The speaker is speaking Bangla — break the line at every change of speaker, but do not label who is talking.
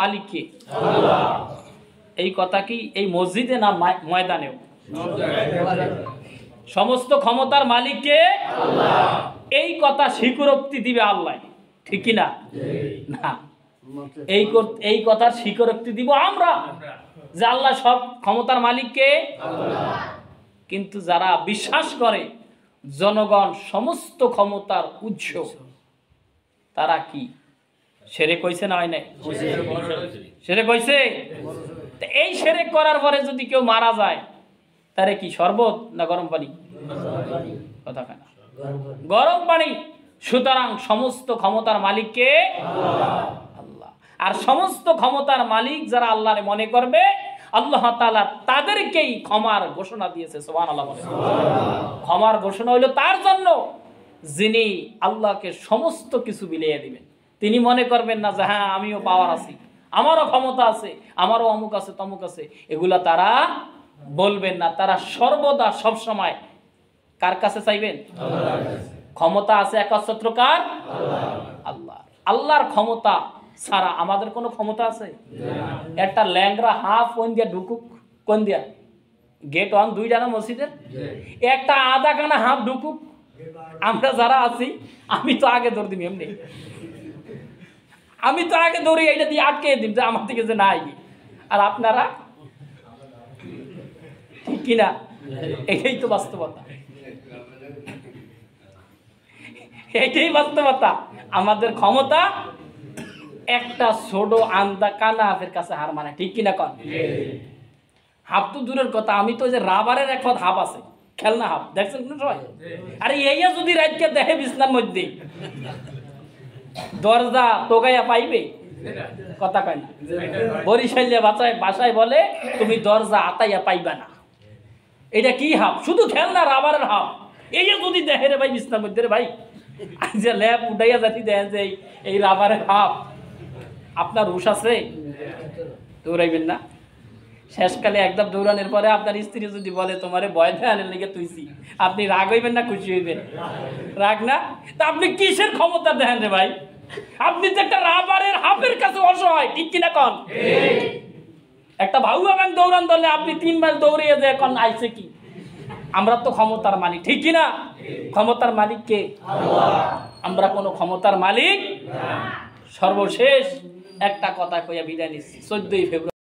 মালিক কে? এই কথা কি এই মসজিদে না ময়দানেও? সমস্ত ক্ষমতার মালিক কে? এই কথা স্বীকারোক্তি দিবে আল্লাহ, ঠিক কি না? না, এই কথার স্বীকারোক্তি দিব আমরা যে আল্লাহ সব ক্ষমতার মালিক কে। কিন্তু যারা বিশ্বাস করে জনগণ সমস্ত ক্ষমতার উৎস, তারা কি শিরক কইছে না হয় নাই? শিরক কইছে। এই শিরক করার পরে যদি কেউ মারা যায়, তারে কি শরবত না গরম পানি? কথা কেন? গরম পানি। সুতরাং সমস্ত ক্ষমতার মালিক কে? আল্লাহ। আর সমস্ত ক্ষমতার মালিক যারা আল্লাহরে মনে করবে, আল্লাহ তাআলা তাদেরকেই ক্ষমার ঘোষণা দিয়েছে। সুবহানাল্লাহ বলে। ক্ষমার ঘোষণা হইল তার জন্য যিনি আল্লাহকে সমস্ত কিছু বিলিয়ে দিবেন। তিনি মনে করবেন না যে হ্যাঁ আমিও পাওয়ার আছি, আমারও ক্ষমতা আছে, আমারও অমুক আছে তমুক আছে, এগুলা তারা বলবেন না। তারা সর্বদা সব সময় কার কাছে চাইবেন? ক্ষমতা আছে একচ্ছত্র কার? আল্লাহ। আল্লাহর ক্ষমতা ছাড়া আমাদের কোনো ক্ষমতা আছে? একটা ল্যাংরা হাফ কোন দিয়া ঢুকুক, কোন দিয়া গেট অন দুইটা না মসজিদের, একটা আধা কানা হাফ ঢুকুক, আমরা যারা আছি আমি তো আগে দৌড় দিই, এমনি আমি তো আগে দৌড়ি এইটা দিয়ে আটকে দিই যে আমার দিকে যে নাই। আর আপনারা ঠিক কিনা? এটাই তো বাস্তবতা, এটাই বাস্তবতা। আমাদের ক্ষমতা একটা ছোট আন্দা কানা হাফের কাছে হার মানে, ঠিক কিনা কন? হাফ তো দূরের কথা, আমি তো যে রাবারের এক হাফ আছে, খেলনা হাফ দেখছেন কোন সময়? আরে এইয়া যদি রাতকে দেখে বিছনার মধ্যে, দরজা তোগাইয়া পাইবে? কথা কয় না? বরিশালিয়া বাসায় বলে তুমি দরজা আতাইয়া পাইবা না। এটা কি হাফ? শুধু খেলনা রাবারের হাফ। এইয়া যদি দেখে রে ভাই বিছনার মধ্যে, রে ভাই যে ল্যাব উঠাইয়া যাতি দেখেন যে এই রাবারের হাফ, আপনার হুশ আছে? দৌড়াইবেন না? শেষকালে একদম দৌড়ানোর পরে আপনার স্ত্রী যদি বলে তোমারে ভয় দেওয়ানোর লেগে তুইছি, আপনি রাগ হইবেন না খুশি হইবেন? রাগ না? তা আপনি কিসের ক্ষমতা দেখেন রে ভাই? আপনি তো একটা রাবারের হাফের কাছে অসহায়, ঠিক কিনা কন? একটা ভাউ এবং দৌড়ান ধরলে আপনি 3 মাইল দৌড়িয়ে যে এখন আইছে কি? আমরা তো ক্ষমতার মালিক, ঠিক কিনা? ক্ষমতার মালিক কে? আমরা কোনো ক্ষমতার মালিক না। সর্বশেষ একটা কথা কইয়া বিদায় নিচ্ছি। 14 ফেব্রুয়ারি